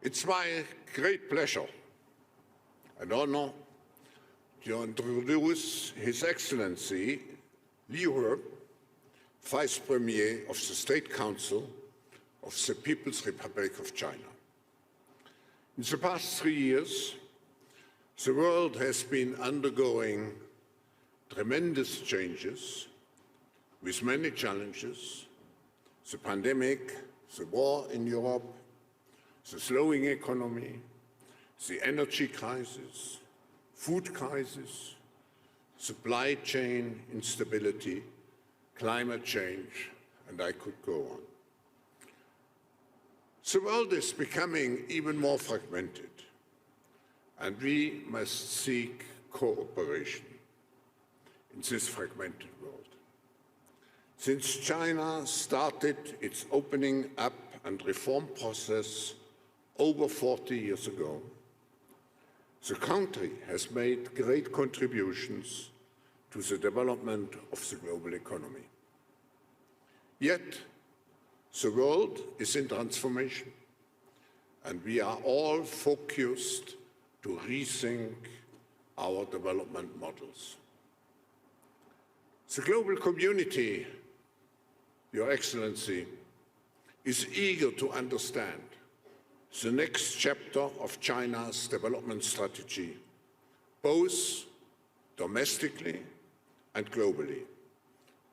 It's my great pleasure and honor to introduce His Excellency Liu He, Vice Premier of the State Council of the People's Republic of China. In the past 3 years, the world has been undergoing tremendous changes with many challenges: the pandemic, the war in Europe, the slowing economy, the energy crisis, food crisis, supply chain instability, climate change, and I could go on. The world is becoming even more fragmented, and we must seek cooperation in this fragmented world. Since China started its opening up and reform process over 40 years ago, the country has made great contributions to the development of the global economy. Yet, the world is in transformation, and we are all focused to rethink our development models. The global community, Your Excellency, is eager to understand the next chapter of China's development strategy, both domestically and globally,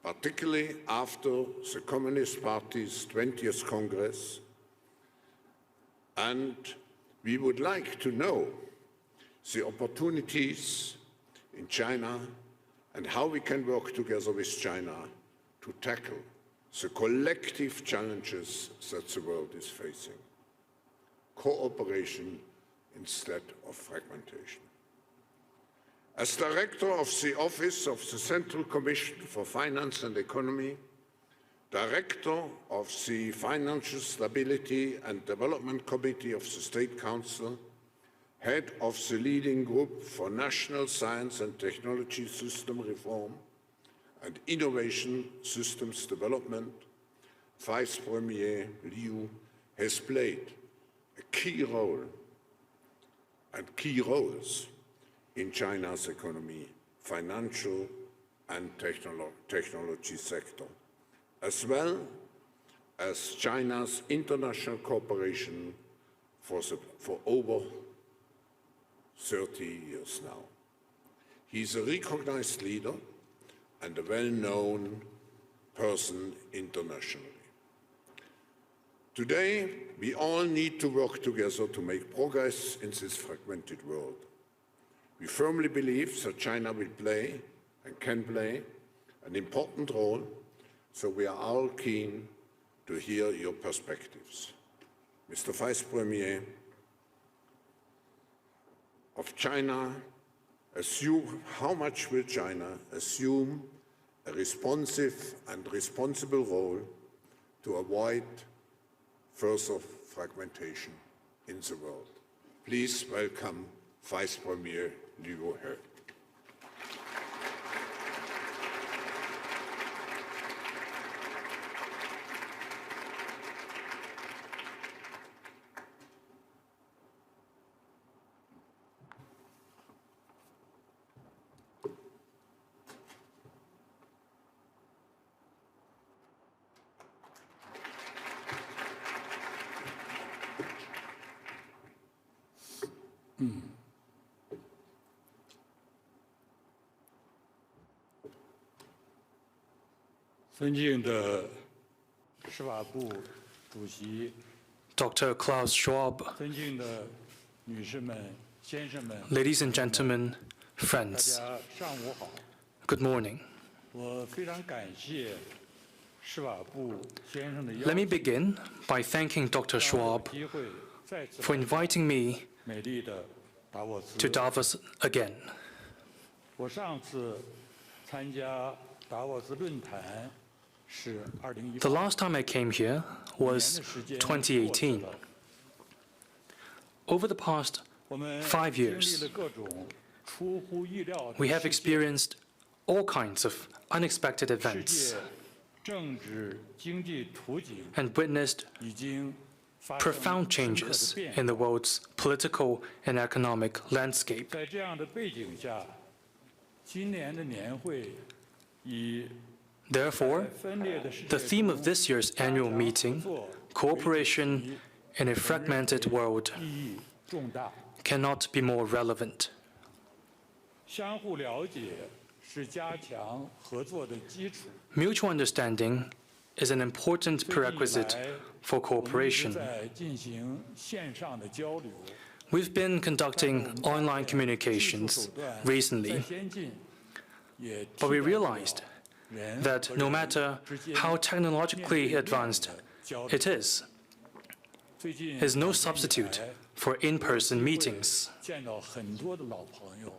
particularly after the Communist Party's 20th Congress. And we would like to know the opportunities in China and how we can work together with China to tackle the collective challenges that the world is facing. Cooperation instead of fragmentation. As Director of the Office of the Central Commission for Finance and Economy, Director of the Financial Stability and Development Committee of the State Council, Head of the leading group for National Science and Technology System Reform and Innovation Systems Development, Vice Premier Liu has played a key role and key roles in China's economy, financial and technology sector, as well as China's international cooperation for over 30 years now. He is a recognized leader and a well-known person internationally. Today, we all need to work together to make progress in this fragmented world. We firmly believe that China will play and can play an important role, so we are all keen to hear your perspectives. Mr. Vice Premier of China, how much will China assume a responsive and responsible role to avoid further fragmentation in the world? Please welcome Vice Premier Liu He. Dr. Klaus Schwab, ladies and gentlemen, friends, good morning. Let me begin by thanking Dr. Schwab for inviting me to Davos again. The last time I came here was 2018. Over the past 5 years, we have experienced all kinds of unexpected events and witnessed profound changes in the world's political and economic landscape. 在这样的背景下，今年的年会以 Therefore, 分裂的世 the 界 theme of this year's annual meeting, Cooperation in a Fragmented World, 意义重大。 cannot be more relevant. 相互了解是加强合作的基础。 Mutual understanding is an important prerequisite for 我们一直 cooperation. 在进行线上的交流， We've been conducting online communications 技术手段 recently, 再先进，也 but we 替代不了 realized 人 that 和 no 人 matter 之间 how technologically 面对面 advanced 的交流 it is, 最近 is no 2年以 substitute 来 for in-person 会 meetings. 见到很多的老朋友，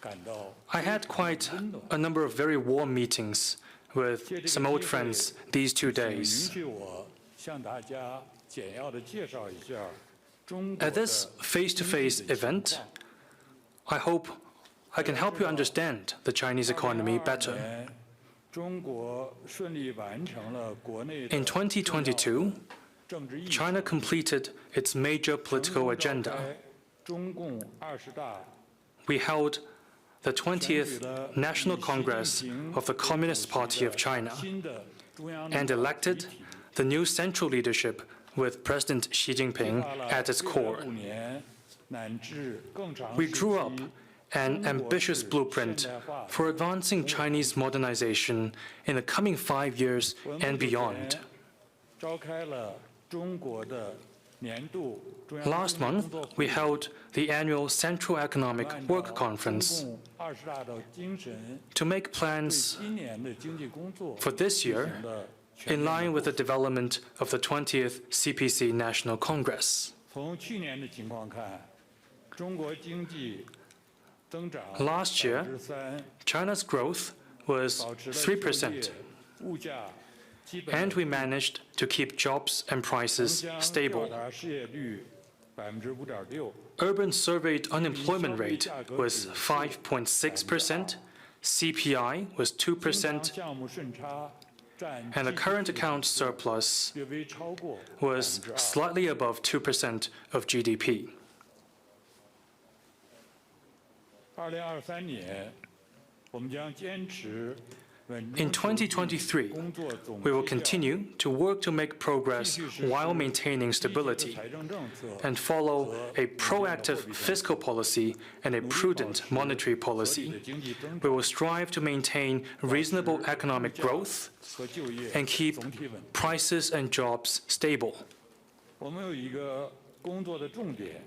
感到 I had quite a number of very warm meetings with some old friends these 2 请允 days. 许我向大家简要的介绍一下中国 At 的 this face-to-face 经济的情 event, 况 I hope I can help you understand the Chinese economy 2022 better. 年中国顺利完成了国内的 In 2022, 政治议题 China completed its major 成 political 功召 agenda. 开中共20大 We held the 选举 20th 了 National 以习近 Congress 平 of the 为 Communist 主席 Party of 的 China 新的中央 and 领导 elected 集体 the new central leadership with President Xi 计 Jinping 划了 at its 未来 core. 5年乃至更长 We 时 drew 期 up an ambitious blueprint for advancing Chinese modernization in the coming 5 years 文 and 部主 beyond. 权召开了中国的年度中央 Last 经济 month, 工作 we 会 held the annual Central Economic 按 Work 照 Conference 中共20大的精神， to make 对 plans 今年的经济工作 for this 进 year 行了全 in 面的 line with the 部署 development of the 20th CPC National Congress. 从去年的情况看，中国经济增长 Last year, 3%， China's growth was 保持了就业 3%, 物价基本 and we managed to keep jobs and 城 prices 乡调 stable. 查失业率5.6%， Urban surveyed unemployment rate was 5.6%, CPI was 经 2%, 常项目顺差占 and the current GDP account surplus 略微超过 was 2%。 slightly above 2% of GDP. 2023年，我们将坚持稳 In 中求进 2023, 工作总 We will 绩效 continue to work to make 继 progress 续实施 while maintaining 积极的 stability 财政政策 and follow a proactive fiscal policy and a prudent monetary 合理 policy. 的经济增 We 长 will strive to maintain reasonable economic growth 和就业 and keep 总体稳定。 prices and jobs stable. 我们有一个工作的重点，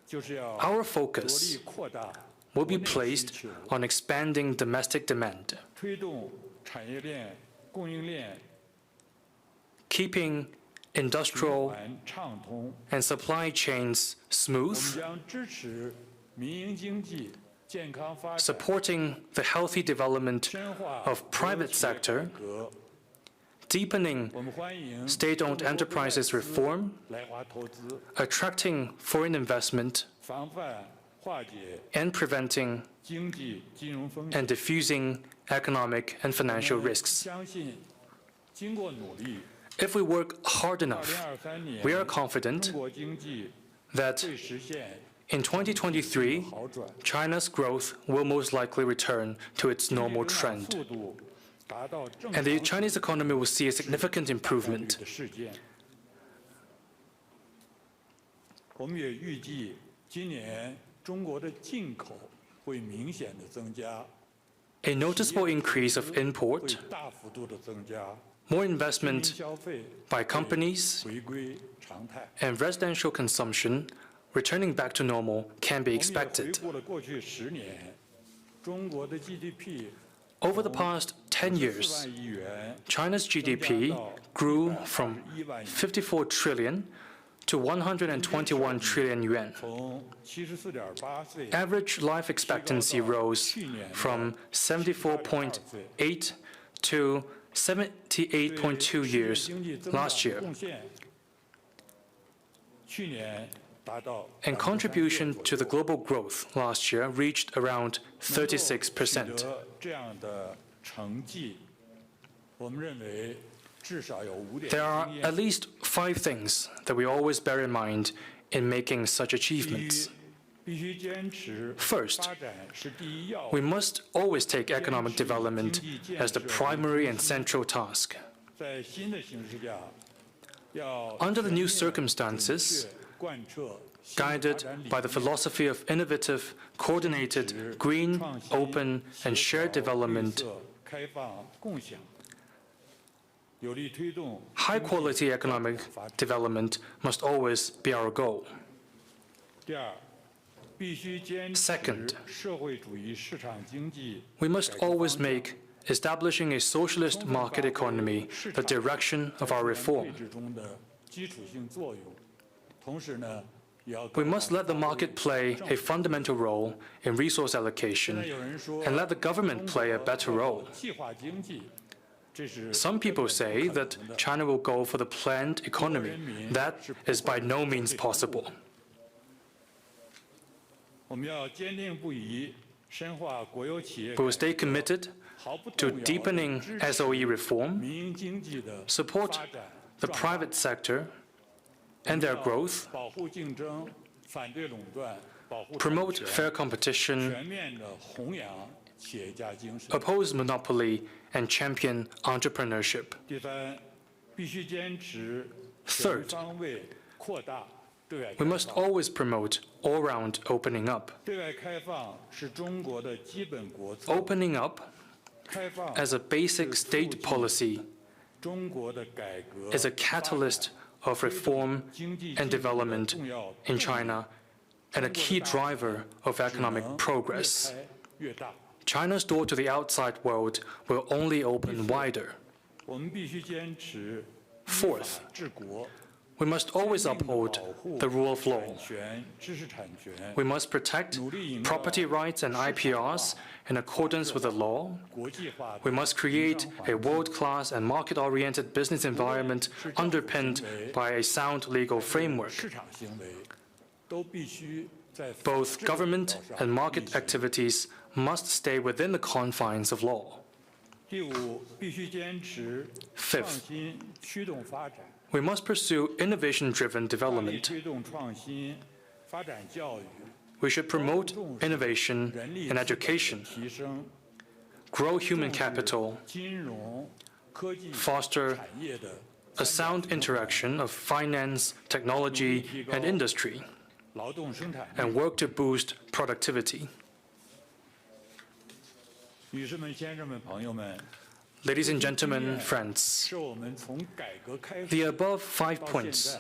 就是要 Our 着 focus 力扩大 will be 国内需 placed 求， on expanding domestic demand, 推动产业链、供应链 keeping 循 industrial 环畅通。 and supply chains 我 smooth, 们将支持民营经济健康发展， supporting the healthy development 深化 of 国有 private 企业 sector, 改革。 deepening 我们欢迎 state-owned 中国 enterprises 外资 reform, 来华投资， attracting foreign investment, 防范化解 and preventing 经济金融风险。 and diffusing economic and financial 我们 risks. 相信，经过努力， If we work hard enough, 2023年 we are confident 中国经济 that 会实现 in 2023, 好转， China's growth will most likely return to its 经济 normal 增长 trend, 速度达到正 and the 常 Chinese economy will see a significant 大概率 improvement. 的事件。我们也预计，今年中国的进口会明显的增加， A noticeable increase of 会 import, 大幅度的增加， more 居民 investment 消费 by companies, 回归常态。 and residential consumption returning back to normal can be 我们也回 expected. 顾了过去10年，中国的 GDP Over the past 10 4 years, 万亿元 China's GDP grew from 121万亿， 54 trillion to 121 trillion yuan. 从74.8岁 Average life expectancy rose from 74.8 to 78.2 years 经济增长 last 的 year, 贡献，去年达到 and contribution to the global growth last year reached around 36%. 取得这样的成绩，我们认为 There are at least 5 things that we always bear in mind in making such achievements. First, we must always take economic development as the primary and central task. Under the new circumstances, guided by the philosophy of innovative, coordinated, green, open, and shared development, high-quality economic development must always be our goal. Second, we must always make establishing a socialist market economy the direction of our reform. We must let the market play a fundamental role in resource allocation and let the government play a better role. Some people say that China will go for the planned economy. That is by no means possible. We will stay committed to deepening SOE reform, support the private sector and their growth, promote fair competition, oppose monopoly, and champion entrepreneurship. Third, we must always promote all-round opening up. Opening up as a basic state policy is a catalyst of reform and development in China and a key driver of economic progress. China's door to the outside world will only open wider. Fourth, we must always uphold the rule of law. We must protect property rights and IPRs in accordance with the law. We must create a world-class and market-oriented business environment underpinned by a sound legal framework. Both government and market activities must stay within the confines of law. Fifth, we must pursue innovation-driven development. We should promote innovation in education, grow human capital, foster a sound interaction of finance, technology, and industry, and work to boost productivity. Ladies and gentlemen, friends, the above 5 points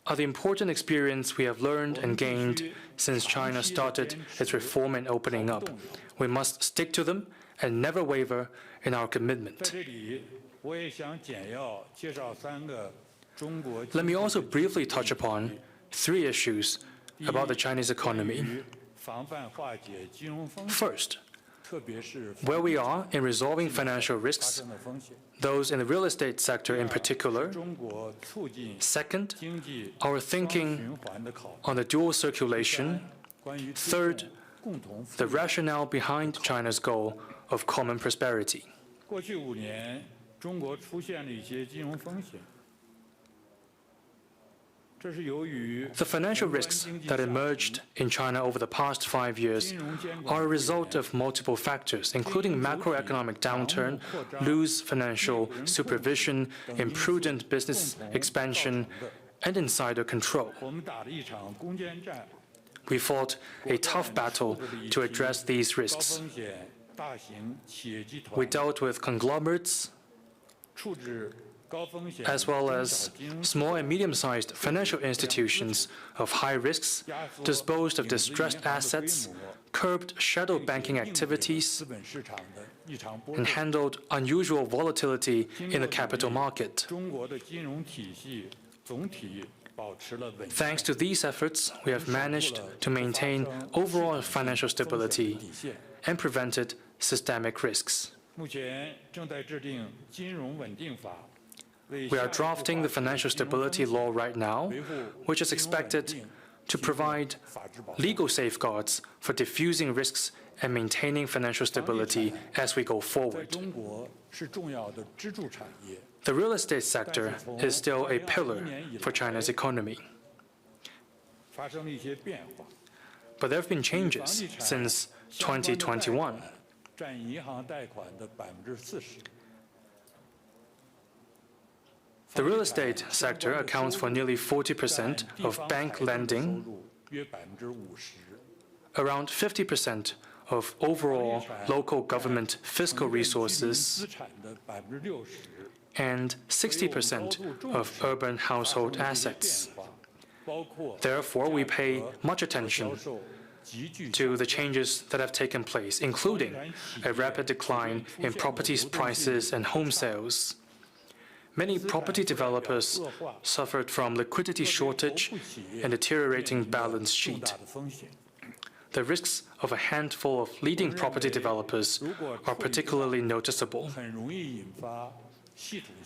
are the important experience we have learned and gained since China started its reform and opening up. We must stick to them and never waver in our commitment. Let me also briefly touch upon 3 issues about the Chinese economy. First, where we are in resolving financial risks, those in the real estate sector in particular. Second, our thinking on the dual circulation. Third, the rationale behind China's goal of common prosperity. The financial risks that emerged in China over the past 5 years are a result of multiple factors, including macroeconomic downturn, loose financial supervision, imprudent business expansion, and insider control. We fought a tough battle to address these risks. We dealt with conglomerates, as well as small and medium-sized financial institutions of high risks, disposed of distressed assets, curbed shadow banking activities, and handled unusual volatility in the capital market. Thanks to these efforts, we have managed to maintain overall financial stability and prevented systemic risks. We are drafting the financial stability law right now, which is expected to provide legal safeguards for diffusing risks and maintaining financial stability as we go 在 forward. 中国是重要的支柱产业。 The real estate sector is still a pillar for China's economy. 发生了一些变化， But there have been changes since 2021. 占银行贷款的40%。 The real estate sector accounts for nearly 40% of bank lending, 约50%。 around 50% of overall local government fiscal resources, 资产的60%。 and 60% of urban household assets. Therefore, we pay much attention to the changes that have taken place, including a rapid decline in property prices and home sales. Many property developers suffered from liquidity shortage and deteriorating balance sheet. The risks of a handful of leading property developers are particularly noticeable.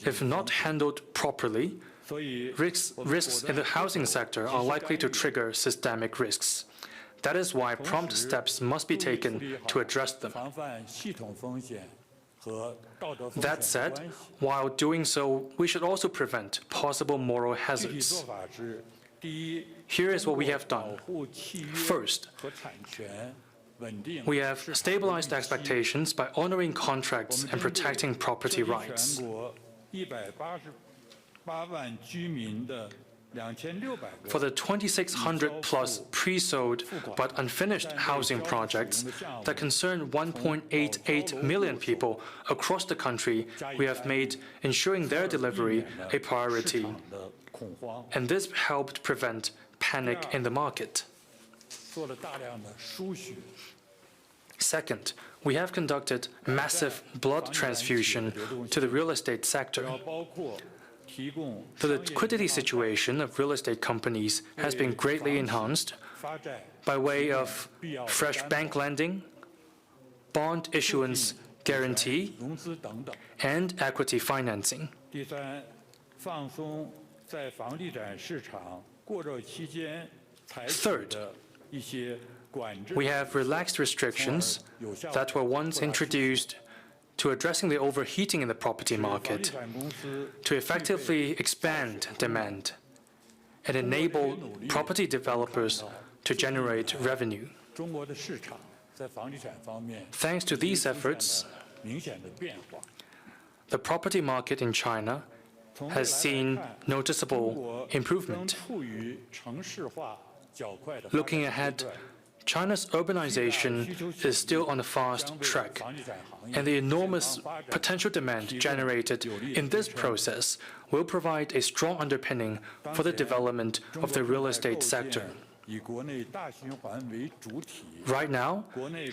If not handled properly, risks in the housing sector are likely to trigger systemic risks. That is why prompt steps must be taken to address them. That said, while doing so, we should also prevent possible moral hazards. Here is what we have done. First, we have stabilized expectations by honoring contracts and protecting property rights. For the 2,600-plus pre-sold but unfinished housing projects that concern 1.88 million people across the country, we have made ensuring their delivery a priority. And this helped prevent panic in the market. Second, we have conducted massive blood transfusion to the real estate sector. The liquidity situation of real estate companies has been greatly enhanced by way of fresh bank lending, bond issuance guarantee, and equity financing. Third, we have relaxed restrictions that were once introduced to addressing the overheating in the property market, to effectively expand demand and enable property developers to generate revenue. Thanks to these efforts, the property market in China has seen noticeable improvement. Looking ahead, China's urbanization is still on a fast track, and the enormous potential demand generated in this process will provide a strong underpinning for the development of the real estate sector. Right now,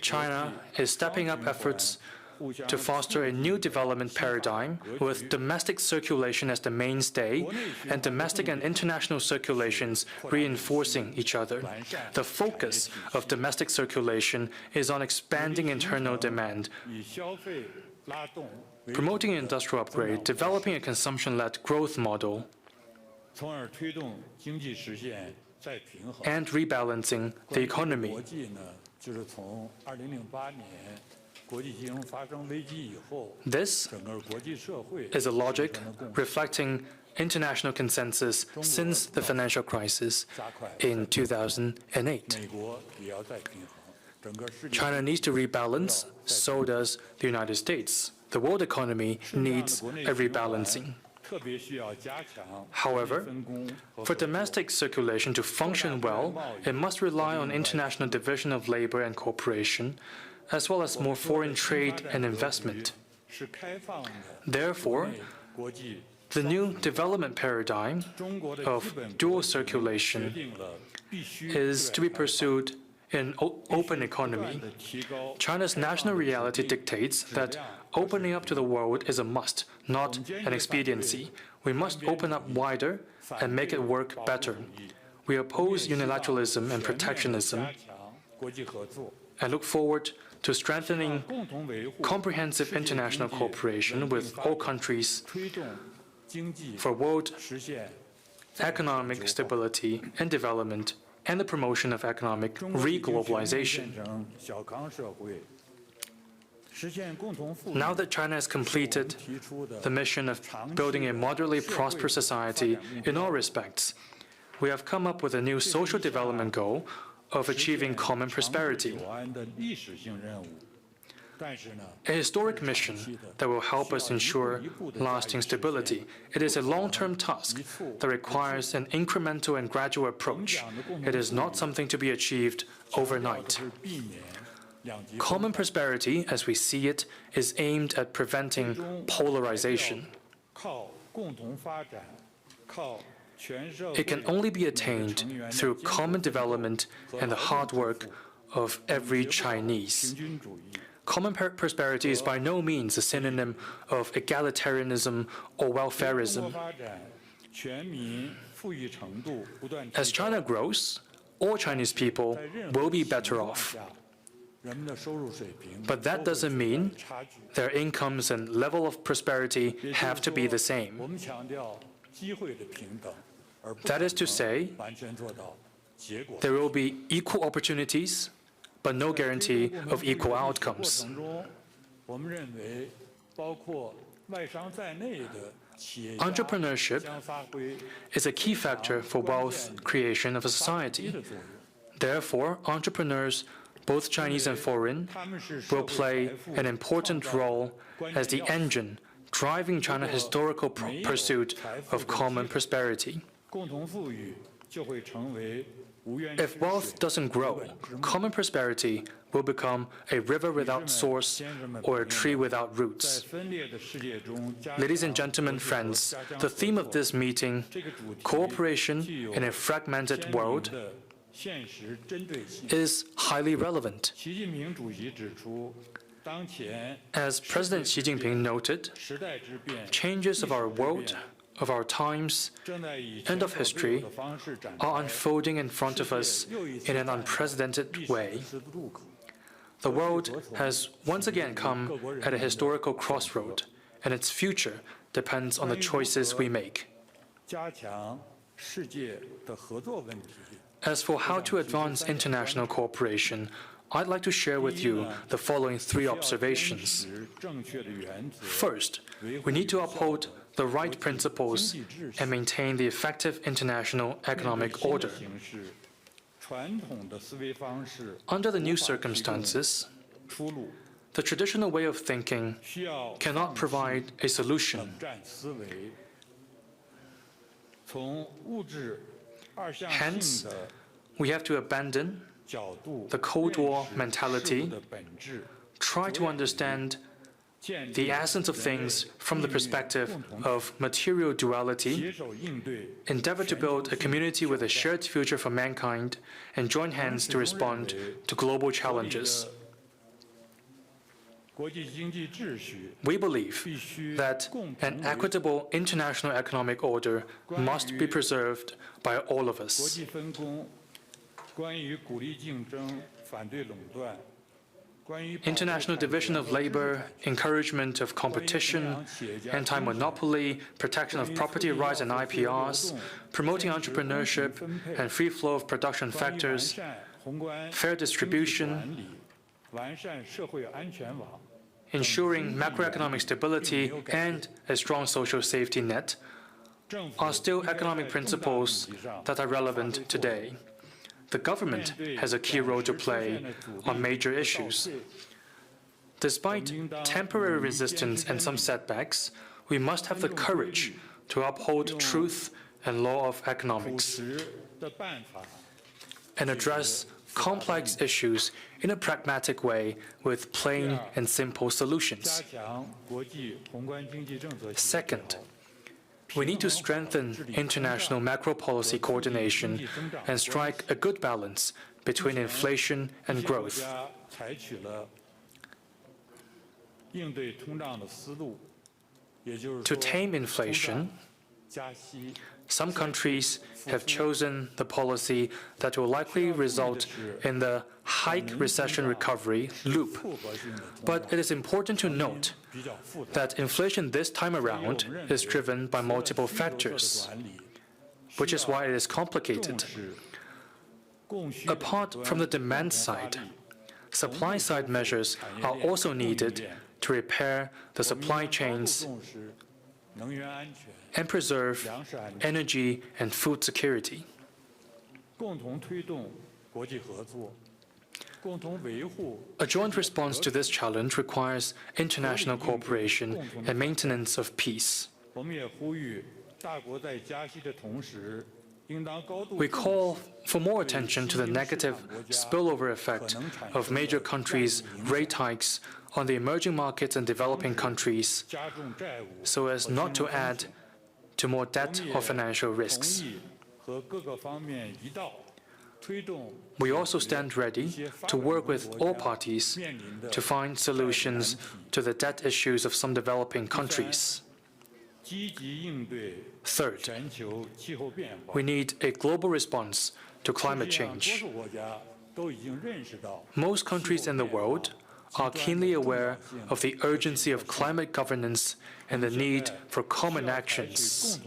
China is stepping up efforts to foster a new development paradigm with domestic circulation as the mainstay and domestic and international circulations reinforcing each other. The focus of domestic circulation is on expanding internal demand, promoting industrial upgrade, developing a consumption-led growth model, and rebalancing the economy. This is a logic reflecting international consensus since the financial crisis in 2008. China needs to rebalance, so does the United States. The world economy needs a rebalancing. However, for domestic circulation to function well, it must rely on international division of labor and cooperation, as well as more foreign trade and investment. Therefore, the new development paradigm of dual circulation is to be pursued in open economy. China's national reality dictates that opening up to the world is a must, not an expediency. We must open up wider and make it work better. We oppose unilateralism and protectionism and look forward to strengthening comprehensive international cooperation with all countries for world economic stability and development and the promotion of economic re-globalization. Now that China has completed the mission of building a moderately prosperous society in all respects, we have come up with a new social development goal of achieving common prosperity. A historic mission that will help us ensure lasting stability. It is a long-term task that requires an incremental and gradual approach. It is not something to be achieved overnight. Common prosperity, as we see it, is aimed at preventing polarization. It can only be attained through common development and the hard work of every Chinese. Common prosperity is by no means a synonym of egalitarianism or welfarism. As China grows, all Chinese people will be better off. But that doesn't mean their incomes and level of prosperity have to be the same. That is to say, there will be equal opportunities, but no guarantee of equal outcomes. Entrepreneurship is a key factor for wealth creation of a society. Therefore, entrepreneurs, both Chinese and foreign, will play an important role as the engine driving China's historical pursuit of common prosperity. If wealth doesn't grow, common prosperity will become a river without source or a tree without roots. Ladies and gentlemen, friends, the theme of this meeting, cooperation in a fragmented world, is highly relevant. As President Xi Jinping noted, changes of our world, of our times, and of history are unfolding in front of us in an unprecedented way. The world has once again come at a historical crossroad, and its future depends on the choices we make. As for how to advance international cooperation, I'd like to share with you the following 3 observations. First, we need to uphold the right principles and maintain the effective international economic order. Under the new circumstances, the traditional way of thinking cannot provide a solution. Hence, we have to abandon the Cold War mentality, try to understand the essence of things from the perspective of material duality, endeavor to build a community with a shared future for mankind, and join hands to respond to global challenges. We believe that an equitable international economic order must be preserved by all of us. International division of labor, encouragement of competition, anti-monopoly, protection of property rights and IPRs, promoting entrepreneurship and free flow of production factors, fair distribution, ensuring macroeconomic stability and a strong social safety net are still economic principles that are relevant today. The government has a key role to play on major issues. Despite temporary resistance and some setbacks, we must have the courage to uphold truth and law of economics and address complex issues in a pragmatic way with plain and simple solutions. Second, we need to strengthen international macro policy coordination and strike a good balance between inflation and growth. To tame inflation, some countries have chosen the policy that will likely result in the hike recession recovery loop. But it is important to note that inflation this time around is driven by multiple factors, which is why it is complicated. Apart from the demand side, supply-side measures are also needed to repair the supply chains and preserve energy and food security. A joint response to this challenge requires international cooperation and maintenance of peace. We call for more attention to the negative spillover effect of major countries' rate hikes on the emerging markets and developing countries, so as not to add to more debt or financial risks. We also stand ready to work with all parties to find solutions to the debt issues of some developing countries. Third, we need a global response to climate change. Most countries in the world are keenly aware of the urgency of climate governance and the need for common actions.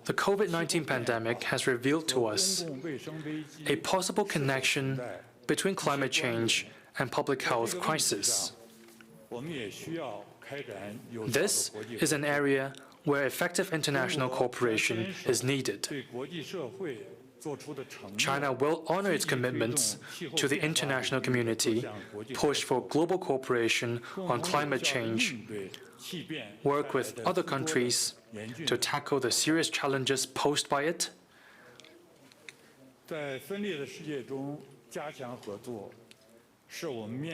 The COVID-19 pandemic has revealed to us a possible connection between climate change and public health crisis. This is an area where effective international cooperation is needed. China will honor its commitments to the international community, push for global cooperation on climate change, work with other countries to tackle the serious challenges posed by it,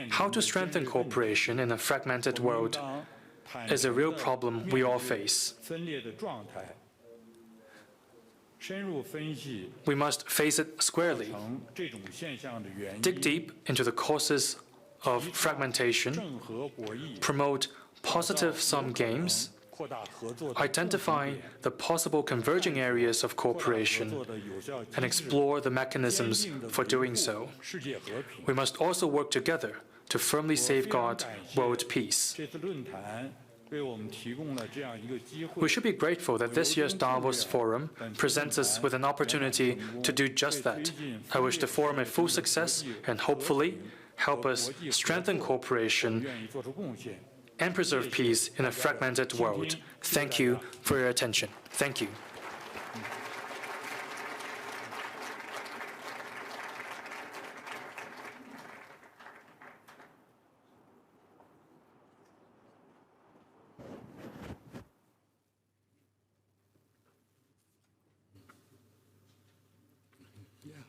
how to strengthen cooperation in a fragmented world is a real problem we all face. We must face it squarely, dig deep into the causes of fragmentation, promote positive-sum games, identify the possible converging areas of cooperation, and explore the mechanisms for doing so. We must also work together to firmly safeguard world peace. We should be grateful that this year's Davos Forum presents us with an opportunity to do just that. I wish the forum a full success and hopefully help us strengthen cooperation and preserve peace in a fragmented world. Thank you for your attention. Thank you.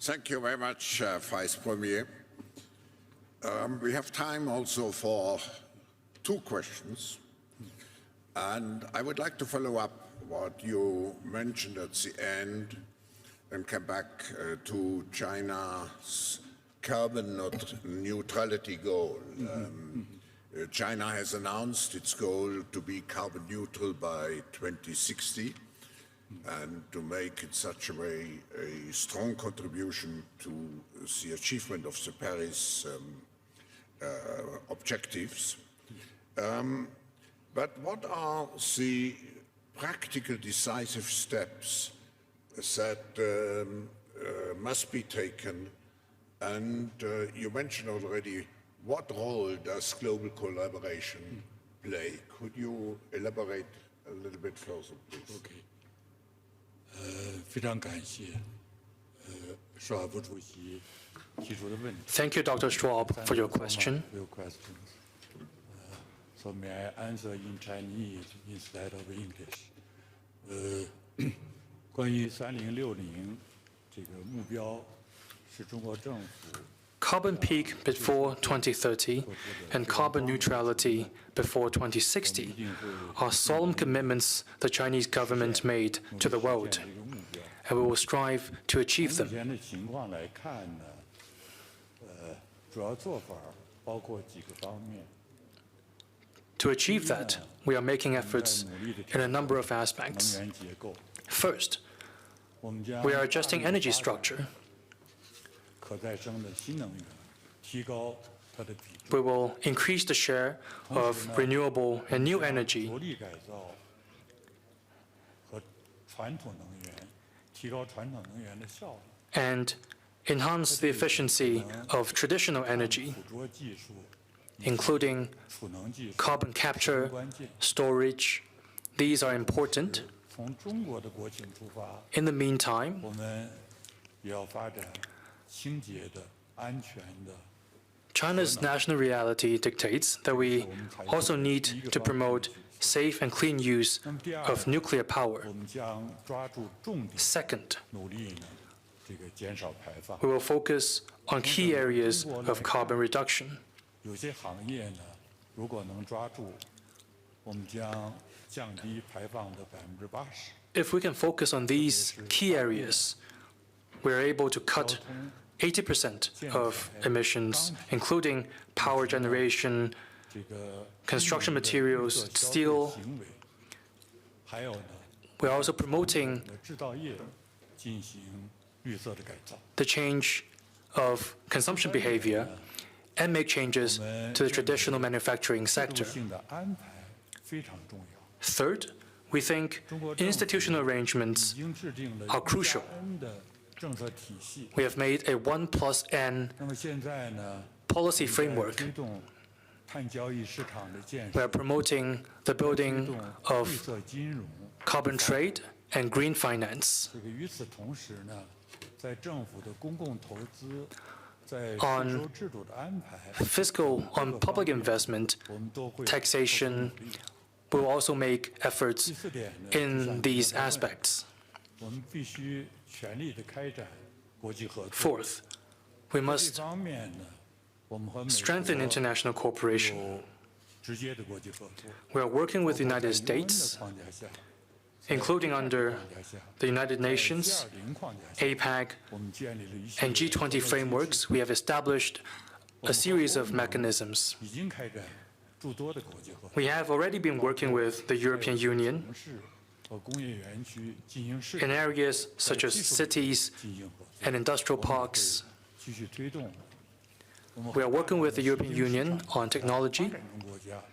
Thank you very much, Vice Premier. We have time also for 2 questions. And I would like to follow up what you mentioned at the end and come back to China's carbon neutrality goal. China has announced its goal to be carbon neutral by 2060 and to make in such a way a strong contribution to the achievement of the Paris objectives. But what are the practical decisive steps that must be taken? And you mentioned already, what role does global collaboration play? Could you elaborate a little bit further, please? Okay. 非常感谢Schwab 主席提出的问题。 Thank you, Dr. Schwab, for your question. So may I answer in Chinese instead of English? 关于3060这个目标，是中国政府 Carbon peak before 2030 and carbon neutrality before 2060 are solemn commitments the Chinese government made to the world, and we will strive to achieve them. 目前的情况来看呢，主要做法包括几个方面。 To achieve that, we are making efforts in a number of aspects. First, we are adjusting energy structure. 可再生的新能源，提高 We will increase the share of renewable and new energy 着力改造和传统能源，提高传统能源的效率。 and enhance the efficiency of traditional energy, 捕捉技术、 including 储能技术 carbon capture, 关键。 storage. These are important. 从中国的国情出发， In the meantime, 我们也要发展清洁的、安全的。 China's national reality dictates that we also need to promote safe and clean use of nuclear power. 我们将抓住重点， Second, 努力呢，这个减少排放。 we will focus on key areas of carbon reduction. 有些行业呢，如果能抓住，我们将降低排放的80%。 If we can focus on these key areas, we're able to cut 80% of emissions, including power generation, 这个 construction materials, steel. 行为，还有呢， We're also promoting 制造业进行绿色的改造。 the change of consumption behavior and make changes to the traditional manufacturing 制 sector. 度性的安排非常重要。 Third, we think institutional arrangements 已经制定了 are crucial.1+N 的政策体系。 We have made a 1+N 那么现在呢， policy 在 framework. 推动碳交易市场的建 We 设， are promoting the 推 building 动绿 of 色金融。 carbon trade and green finance. 这个与此同时呢，在政府的公共投资，在税 On 收制度的安排， Fiscal on public investment, 我们都会 taxation, we will also make efforts 第四点呢， in these aspects. 我们必须全力的开展国际合作。 Fourth, we 这 must 方面呢，我们和美 strengthen 国 international cooperation. 有直接的国际合作。 We are working with the United 在 UN 的 States, 框架下， including under 框架下， the United 在 Nations, G20 框架下， APEC, 我们建立了一系 and 列 G20 frameworks. We have established a series of mechanisms. 已经开展诸多的国际合作。 We have already been working with the European Union 城市和工业园区进行试 in areas such as cities 进行合作， and industrial parks. 继续推动。我们 We are working with the European Union on 发 technology, 展中国家，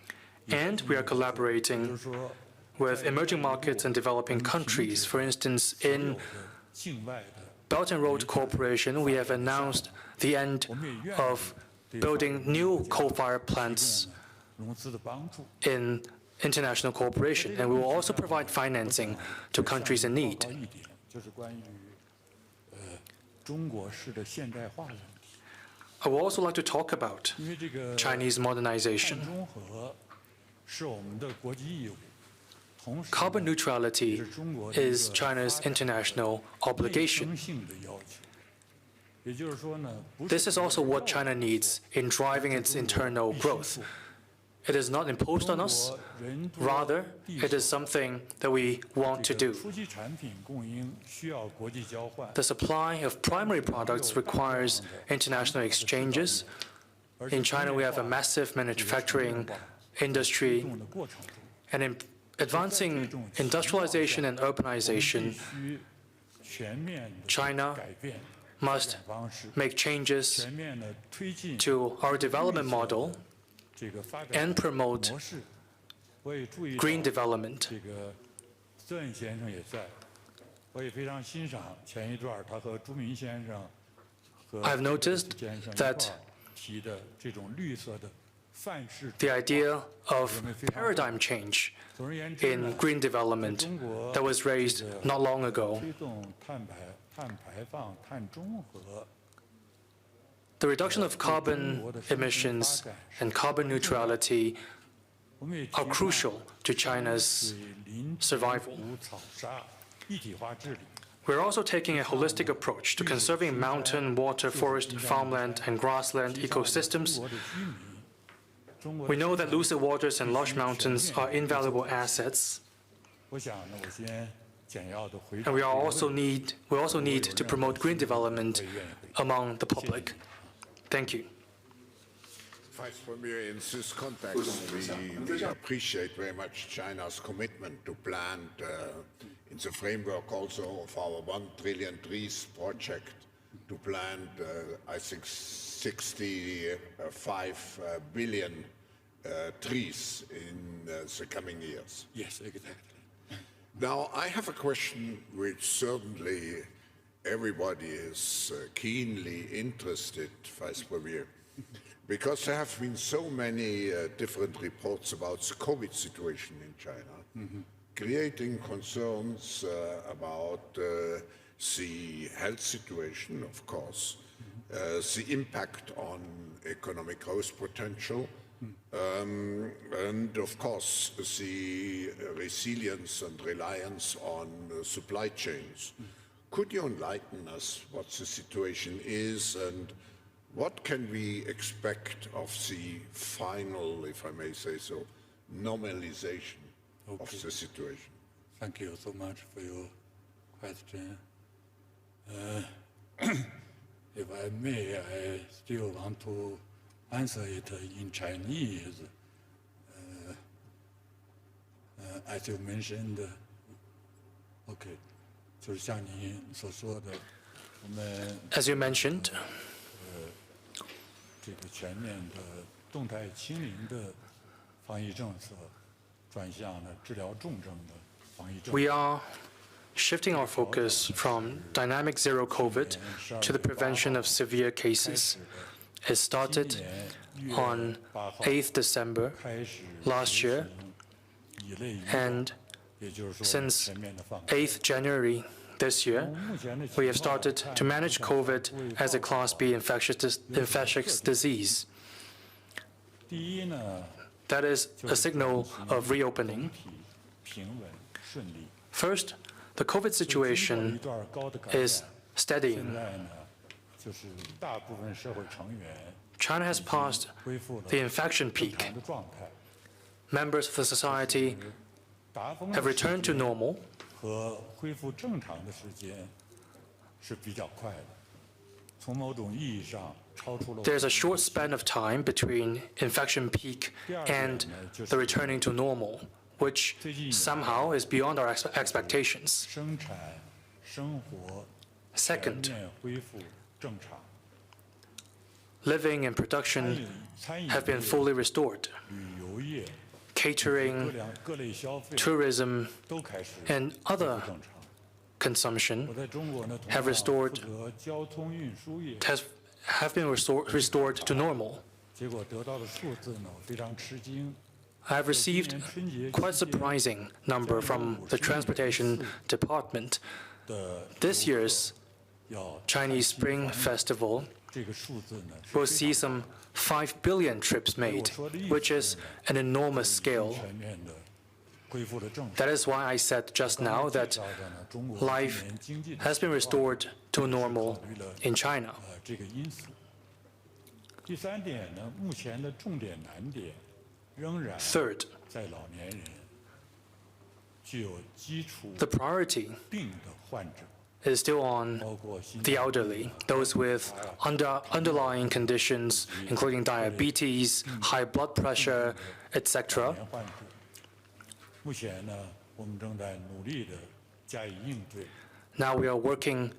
and we are 就 collaborating 是说 with emerging markets and developing countries. For instance, 所有 in 的境外的， Belt and Road Cooperation, we have announced the end 我们也愿 of 意对 building new coal-fired 提 plants 供呢融资的帮助。 in international cooperation, and we will also provide financing to countries in 报 need. 告一点，就是关于中国式的现代化的问题。 I would also like to talk about 因为这个 Chinese 碳 modernization. 中和是我们的国际义务，同时 Carbon 呢 neutrality 是中国的一个 is China's 发展 international 卫 obligation. 生性的要求。也就是说呢，不是 This is also what China needs in driving its internal growth. It is not imposed on 中 us, 国人多 rather, 地 it is 少 something that we want to 这个 do. 初级产品供应需要国际交换， The supply of primary products requires international exchanges. In China, we have a massive manufacturing 推 industry, 动的过程中， and in advancing industrialization and 我们 urbanization 必须全面的 China 改变 must 发展方式， make changes 全面的推进 to our development model 这个发展 and promote 模式。我也注意到 green development. 这个孙先生也在，我也非常欣赏前一段他和朱明先生和 I've noticed 先生一 that 块儿提的这种绿色的范式 The idea of paradigm change 总而言之 in 呢， green development 中国 that was raised not long ago. 推动碳排放、碳中和， The reduction of carbon emissions and carbon neutrality 我们也 are 提倡 crucial to China's 对林 survival. 湖草沙一体化治理。 We're also taking a holistic approach to conserving mountain, water, forest, farmland, and grassland 中 ecosystems. 国的居民，中国 We know that lucid waters and lush mountains are invaluable assets, 我想呢，我先简要的回答 and we 这 are 个问 also 题 need to promote green development 我也愿意回答 among the public. Thank you. Vice Premier, in this context, we appreciate very much China's commitment to plant in the framework also of our 1 trillion trees project to plant, I think, 65 billion trees in the coming years. Yes, exactly. Now, I have a question which certainly everybody is keenly interested, Vice Premier, because there have been so many different reports about the COVID situation in China, creating concerns about the health situation, of course, the impact on economic growth potential, and of course the resilience and reliance on supply chains. Could you enlighten us what the situation is and what can we expect of the final, if I may say so, normalization of the situation? Thank you so much for your question. If I may, I still want to answer it in Chinese. As you mentioned, okay, 就是像您所说的，我们 As you mentioned, 这个全面的动态清零的防疫政策，转向了治疗重症的防疫政策。 we are shifting our focus from dynamic zero COVID to the prevention of severe cases. It started on 8th December last year, and since 8th January this year, we have started to manage COVID as a Class B infectious disease. That is a signal of reopening. First, the COVID situation is steadying. China has passed the infection peak. Members of the society have returned to normal. There's a short span of time between infection peak and the returning to normal, which somehow is beyond our expectations. Second, living and production have been fully restored. Catering, tourism, and other consumption have been restored to normal. I have received quite a surprising number from the Transportation Department. This year's Chinese Spring Festival will see some 5 billion trips made, which is an enormous scale. That is why I said just now that life has been restored to normal in China. Third, the priority is still on the elderly, those with underlying conditions, including diabetes, high blood pressure, etc. Now we are working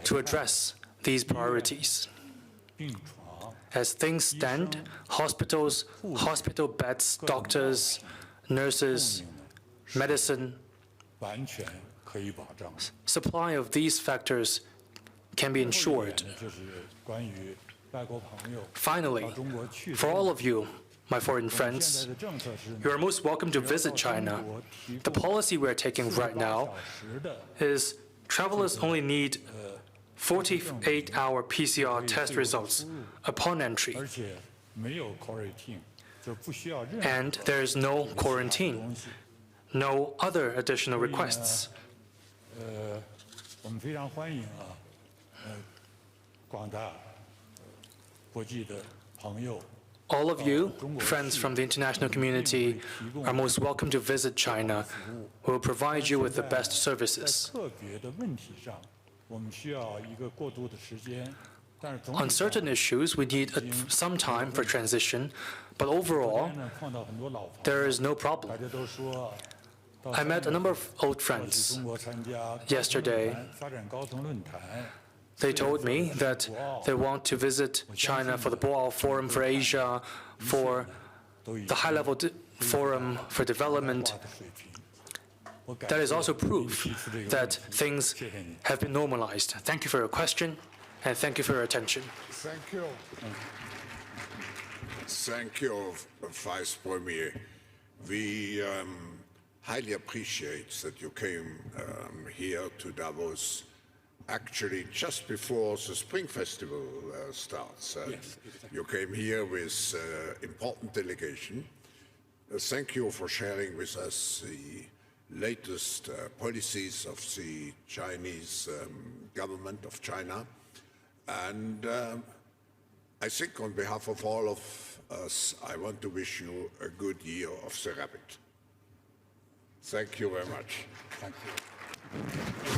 to address these priorities. As things stand, hospitals, hospital beds, doctors, nurses, medicine, supply of these factors can be ensured. Finally, for all of you, my foreign friends, you are most welcome to visit China. The policy we are taking right now is travelers only need 48-hour PCR test results upon entry, and there is no quarantine, no other additional requests. All of you, friends from the international community, are most welcome to visit China. We will provide you with the best services. On certain issues, we need some time for transition, but overall, there is no problem. I met a number of old friends yesterday. They told me that they want to visit China for the Boao Forum for Asia, for the high-level forum for development. That is also proof that things have been normalized. Thank you for your question, and thank you for your attention. Thank you. Thank you, Vice Premier. We highly appreciate that you came here to Davos actually just before the Spring Festival starts. Yes, exactly. You came here with important delegation. Thank you for sharing with us the latest policies of the Chinese government of China. And I think on behalf of all of us, I want to wish you a good year of the rabbit. Thank you very much. Thank you.